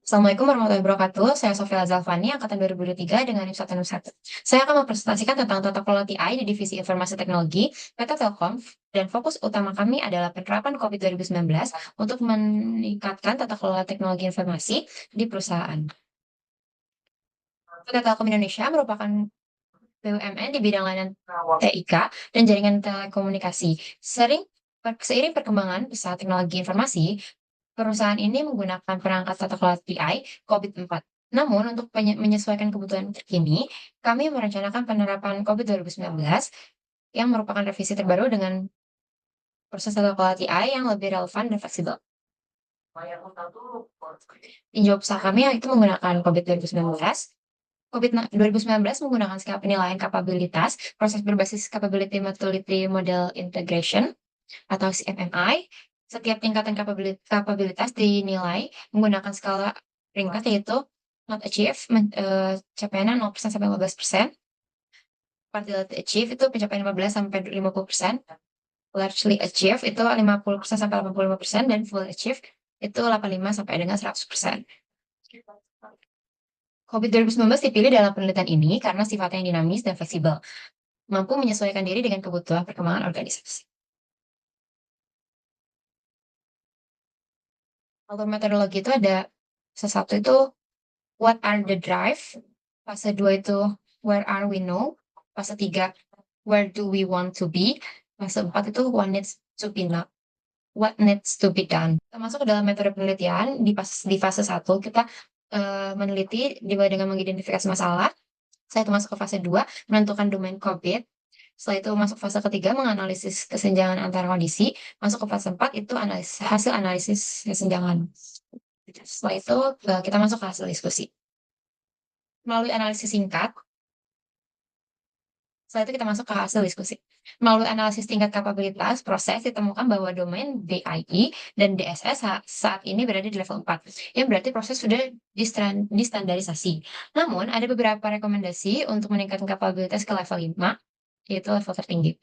Assalamualaikum warahmatullahi wabarakatuh. Saya Sofia Zalfani, angkatan 2023 dengan NIM 161. Saya akan mempresentasikan tentang tata kelola TI di Divisi Informasi Teknologi PT Telkom, dan fokus utama kami adalah penerapan COVID 2019 untuk meningkatkan tata kelola teknologi informasi di perusahaan. PT Telkom Indonesia merupakan BUMN di bidang layanan TIK dan jaringan telekomunikasi. Seiring perkembangan pesat teknologi informasi, perusahaan ini menggunakan perangkat tata kelola TI COVID-4. Namun, untuk menyesuaikan kebutuhan terkini, kami merencanakan penerapan COVID 2019 yang merupakan revisi terbaru dengan proses tata kelola TI yang lebih relevan dan fleksibel. Tinjau usaha kami itu menggunakan COVID 2019. COVID 2019 menggunakan skala penilaian kapabilitas, proses berbasis Capability Maturity Model Integration atau CMMI. Setiap tingkatan kapabilitas dinilai menggunakan skala peringkat, yaitu not achieve, capaiannya 0% sampai 15%, partially achieve itu pencapaian 15 sampai 50%, largely achieve itu 50% sampai 85%, dan full achieve itu 85 sampai dengan 100%. COVID 2019 dipilih dalam penelitian ini karena sifatnya yang dinamis dan fleksibel, mampu menyesuaikan diri dengan kebutuhan perkembangan organisasi. Kalau metodologi itu ada sesuatu itu what are the drive, fase 2 itu where are we now, fase 3 where do we want to be, fase 4 itu what needs to be done. Kita masuk ke dalam metode penelitian. Di fase 1 kita meneliti dimulai dengan mengidentifikasi masalah. Setelah itu masuk ke fase 2, menentukan domain COVID. Setelah itu masuk fase ketiga, menganalisis kesenjangan antara kondisi. Masuk ke fase 4, itu hasil analisis kesenjangan. Setelah itu kita masuk ke hasil diskusi. Melalui analisis singkat, setelah itu kita masuk ke hasil diskusi. Melalui analisis tingkat kapabilitas proses, ditemukan bahwa domain BIE dan DSS saat ini berada di level 4, yang berarti proses sudah distandarisasi. Namun, ada beberapa rekomendasi untuk meningkatkan kapabilitas ke level 5, yaitu level tertinggi.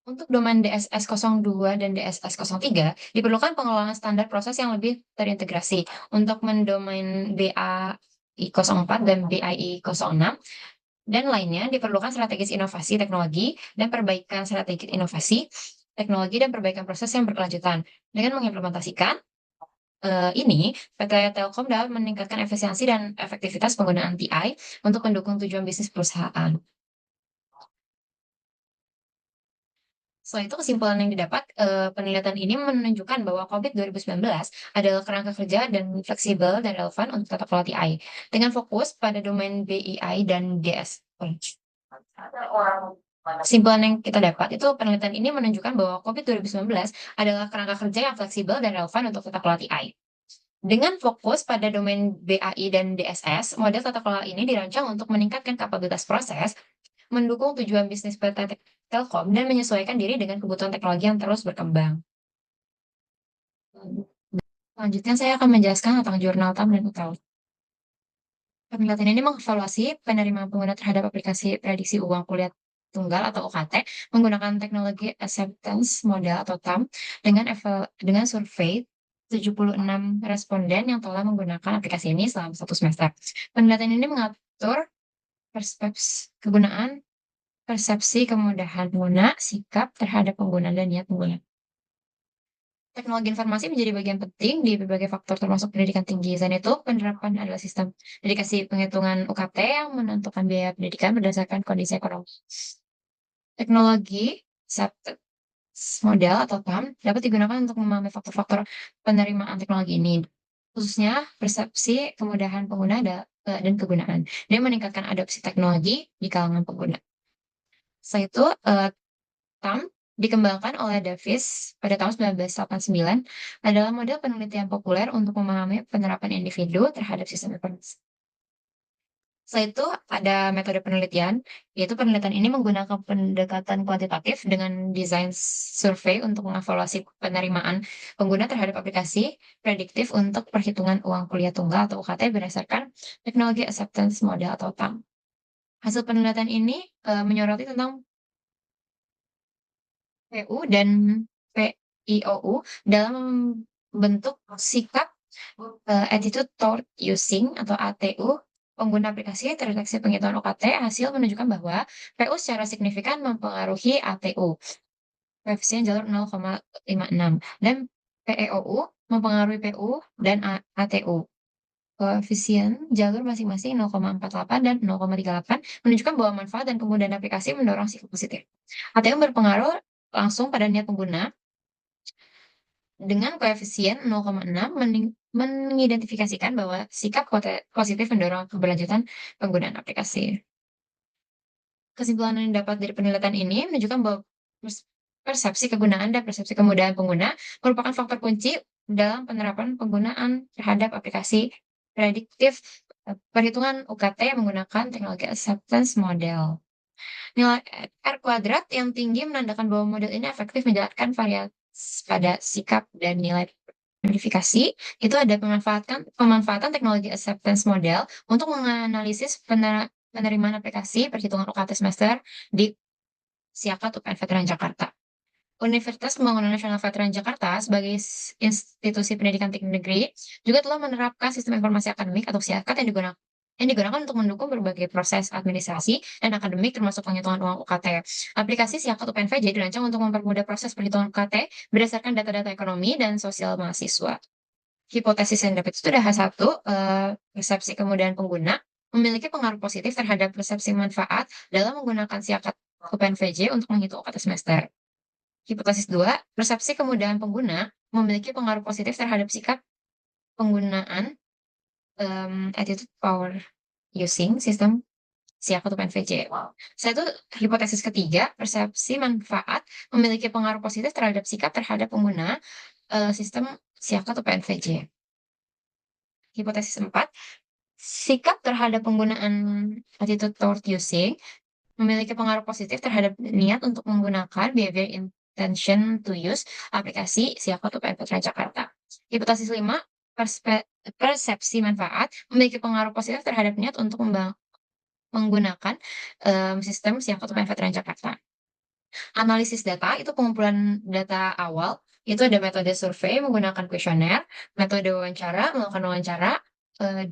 Untuk domain DSS 02 dan DSS 03, diperlukan pengelolaan standar proses yang lebih terintegrasi. Untuk mendomain BAI 04 dan BII 06, dan lainnya diperlukan strategis inovasi teknologi dan perbaikan strategi inovasi teknologi dan perbaikan proses yang berkelanjutan. Dengan mengimplementasikan ini, PT Telkom dapat meningkatkan efisiensi dan efektivitas penggunaan TI untuk mendukung tujuan bisnis perusahaan. Selain itu, kesimpulan yang didapat, penelitian ini menunjukkan bahwa COVID 2019 adalah kerangka kerja dan fleksibel dan relevan untuk tata kelola TI, dengan fokus pada domain BII dan DS. Kesimpulan yang kita dapat itu penelitian ini menunjukkan bahwa COVID 2019 adalah kerangka kerja yang fleksibel dan relevan untuk tata kelola TI. Dengan fokus pada domain BAI dan DSS, model tata kelola ini dirancang untuk meningkatkan kapabilitas proses, mendukung tujuan bisnis PT Telkom, dan menyesuaikan diri dengan kebutuhan teknologi yang terus berkembang. Selanjutnya, saya akan menjelaskan tentang jurnal TAM dan UTAU. Penelitian ini mengevaluasi penerimaan pengguna terhadap aplikasi prediksi uang kuliah tunggal atau UKT menggunakan teknologi acceptance model atau TAM dengan survei 76 responden yang telah menggunakan aplikasi ini selama 1 semester. Penelitian ini mengatur persepsi kemudahan pengguna, sikap terhadap pengguna, dan niat pengguna. Teknologi informasi menjadi bagian penting di berbagai faktor termasuk pendidikan tinggi. Selain itu, penerapan adalah sistem dedikasi penghitungan UKT yang menentukan biaya pendidikan berdasarkan kondisi ekonomi. Teknologi acceptance model atau TAM dapat digunakan untuk memahami faktor-faktor penerimaan teknologi ini, khususnya persepsi kemudahan pengguna dan kegunaan, dan meningkatkan adopsi teknologi di kalangan pengguna. Setelah itu, TAM dikembangkan oleh Davis pada tahun 1989 adalah model penelitian populer untuk memahami penerapan individu terhadap sistem informasi. Setelah itu, ada metode penelitian, yaitu penelitian ini menggunakan pendekatan kuantitatif dengan desain survei untuk mengevaluasi penerimaan pengguna terhadap aplikasi prediktif untuk perhitungan uang kuliah tunggal atau UKT berdasarkan teknologi acceptance model atau TAM. Hasil penelitian ini menyoroti tentang PU dan PIOU dalam membentuk sikap Attitude Toward Using atau ATU, pengguna aplikasi terdeteksi penghitungan UKT hasil menunjukkan bahwa PU secara signifikan mempengaruhi ATU, koefisien jalur 0,56, dan PEOU mempengaruhi PU dan ATU. Koefisien jalur masing-masing 0,48 dan 0,38 menunjukkan bahwa manfaat dan kemudahan aplikasi mendorong sikap positif. ATU berpengaruh langsung pada niat pengguna dengan koefisien 0,6 mengidentifikasikan bahwa sikap positif mendorong keberlanjutan penggunaan aplikasi. Kesimpulan yang dapat dari penelitian ini menunjukkan bahwa persepsi kegunaan dan persepsi kemudahan pengguna merupakan faktor kunci dalam penerapan penggunaan terhadap aplikasi prediktif perhitungan UKT menggunakan teknologi acceptance model. Nilai R kuadrat yang tinggi menandakan bahwa model ini efektif menjalankan variasi pada sikap dan nilai verifikasi. Itu ada pemanfaatan teknologi acceptance model untuk menganalisis penerimaan aplikasi perhitungan UKT semester di Siakat UPN Veteran Jakarta. Universitas Pembangunan Nasional Veteran Jakarta sebagai institusi pendidikan tinggi negeri juga telah menerapkan sistem informasi akademik atau SIAKAT yang digunakan untuk mendukung berbagai proses administrasi dan akademik termasuk penghitungan uang UKT. Aplikasi SIAKAT UPNVJ dirancang untuk mempermudah proses perhitungan UKT berdasarkan data-data ekonomi dan sosial mahasiswa. Hipotesis yang dapat itu ada H1, persepsi kemudahan pengguna memiliki pengaruh positif terhadap persepsi manfaat dalam menggunakan SIAKAT UPNVJ untuk menghitung UKT semester. Hipotesis 2, persepsi kemudahan pengguna memiliki pengaruh positif terhadap sikap penggunaan attitude power using sistem SIAKAT UPNVJ. Satu, hipotesis ketiga, persepsi manfaat memiliki pengaruh positif terhadap sikap terhadap pengguna sistem SIAKAT UPNVJ. Hipotesis 4, sikap terhadap penggunaan attitude toward using memiliki pengaruh positif terhadap niat untuk menggunakan behavior intention to use aplikasi SIAKAT UPN Veteran Jakarta. Hipotesis 5, persepsi manfaat memiliki pengaruh positif terhadap niat untuk menggunakan sistem SIAKAT UPN Veteran Jakarta. Analisis data itu pengumpulan data awal, itu ada metode survei menggunakan kuesioner, metode wawancara melakukan wawancara.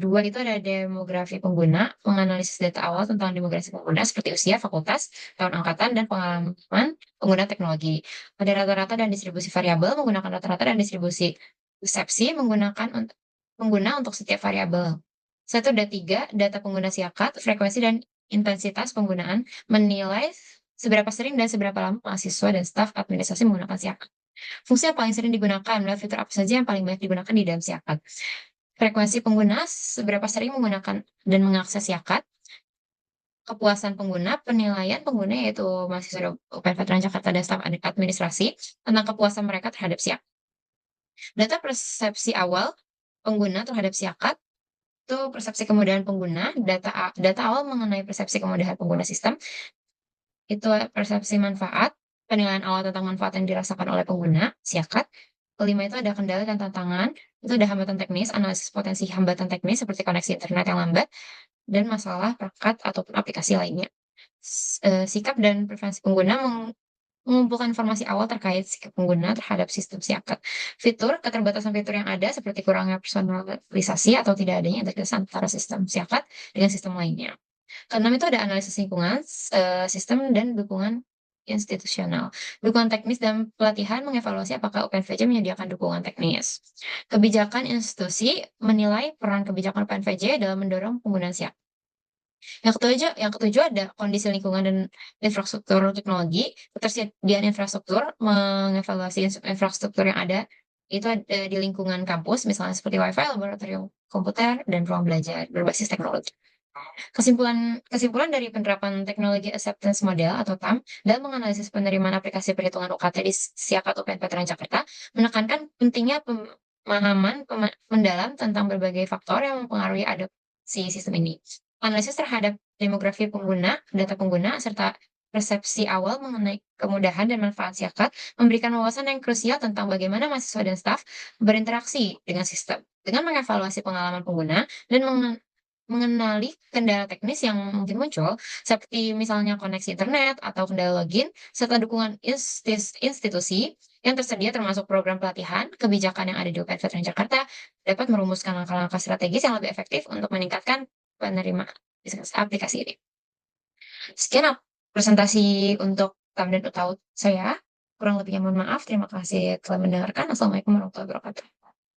Dua itu ada demografi pengguna, menganalisis data awal tentang demografi pengguna seperti usia, fakultas, tahun angkatan, dan pengalaman pengguna teknologi. Ada rata-rata dan distribusi variabel menggunakan rata-rata dan distribusi persepsi menggunakan pengguna untuk setiap variabel. Satu ada 3, data pengguna SIAKAT, frekuensi dan intensitas penggunaan, menilai seberapa sering dan seberapa lama mahasiswa dan staf administrasi menggunakan SIAKAT. Fungsi yang paling sering digunakan, dan fitur apa saja yang paling banyak digunakan di dalam SIAKAT. Frekuensi pengguna, seberapa sering menggunakan dan mengakses SIAKAT. Kepuasan pengguna, penilaian pengguna yaitu mahasiswa UPN Veteran Jakarta dan staf administrasi tentang kepuasan mereka terhadap SIAKAT. Data persepsi awal pengguna terhadap SIAKAT, itu persepsi kemudahan pengguna, data awal mengenai persepsi kemudahan pengguna sistem, itu persepsi manfaat, penilaian awal tentang manfaat yang dirasakan oleh pengguna, SIAKAT. Kelima itu ada kendala dan tantangan, itu ada hambatan teknis, analisis potensi hambatan teknis seperti koneksi internet yang lambat, dan masalah perangkat ataupun aplikasi lainnya. Sikap dan preferensi pengguna mengumpulkan informasi awal terkait sikap pengguna terhadap sistem SIAKAT. Fitur, keterbatasan fitur yang ada seperti kurangnya personalisasi atau tidak adanya integrasi antara sistem SIAKAT dengan sistem lainnya. Keenam itu ada analisis lingkungan, sistem dan dukungan institusional. Dukungan teknis dan pelatihan mengevaluasi apakah UPNVJ menyediakan dukungan teknis. Kebijakan institusi menilai peran kebijakan UPNVJ dalam mendorong penggunaan SIAKAT. Yang ketujuh ada kondisi lingkungan dan infrastruktur teknologi. Ketersediaan infrastruktur, mengevaluasi infrastruktur yang ada itu ada di lingkungan kampus, misalnya seperti WiFi, laboratorium komputer, dan ruang belajar berbasis teknologi. Kesimpulan dari penerapan teknologi acceptance model atau TAM dalam menganalisis penerimaan aplikasi perhitungan UKT di SIAKAT UPN Veteran Jakarta menekankan pentingnya pemahaman mendalam tentang berbagai faktor yang mempengaruhi adopsi sistem ini. Analisis terhadap demografi pengguna, data pengguna, serta persepsi awal mengenai kemudahan dan manfaat SIAKAT memberikan wawasan yang krusial tentang bagaimana mahasiswa dan staf berinteraksi dengan sistem. Dengan mengevaluasi pengalaman pengguna dan mengenali kendala teknis yang mungkin muncul, seperti misalnya koneksi internet atau kendala login, serta dukungan institusi, Yang tersedia termasuk program pelatihan, kebijakan yang ada di UPN Veteran Jakarta, dapat merumuskan langkah-langkah strategis yang lebih efektif untuk meningkatkan penerimaan aplikasi ini. Sekian presentasi untuk Tamdan Utaut saya. Kurang lebihnya mohon maaf. Terima kasih telah mendengarkan. Assalamualaikum warahmatullahi wabarakatuh.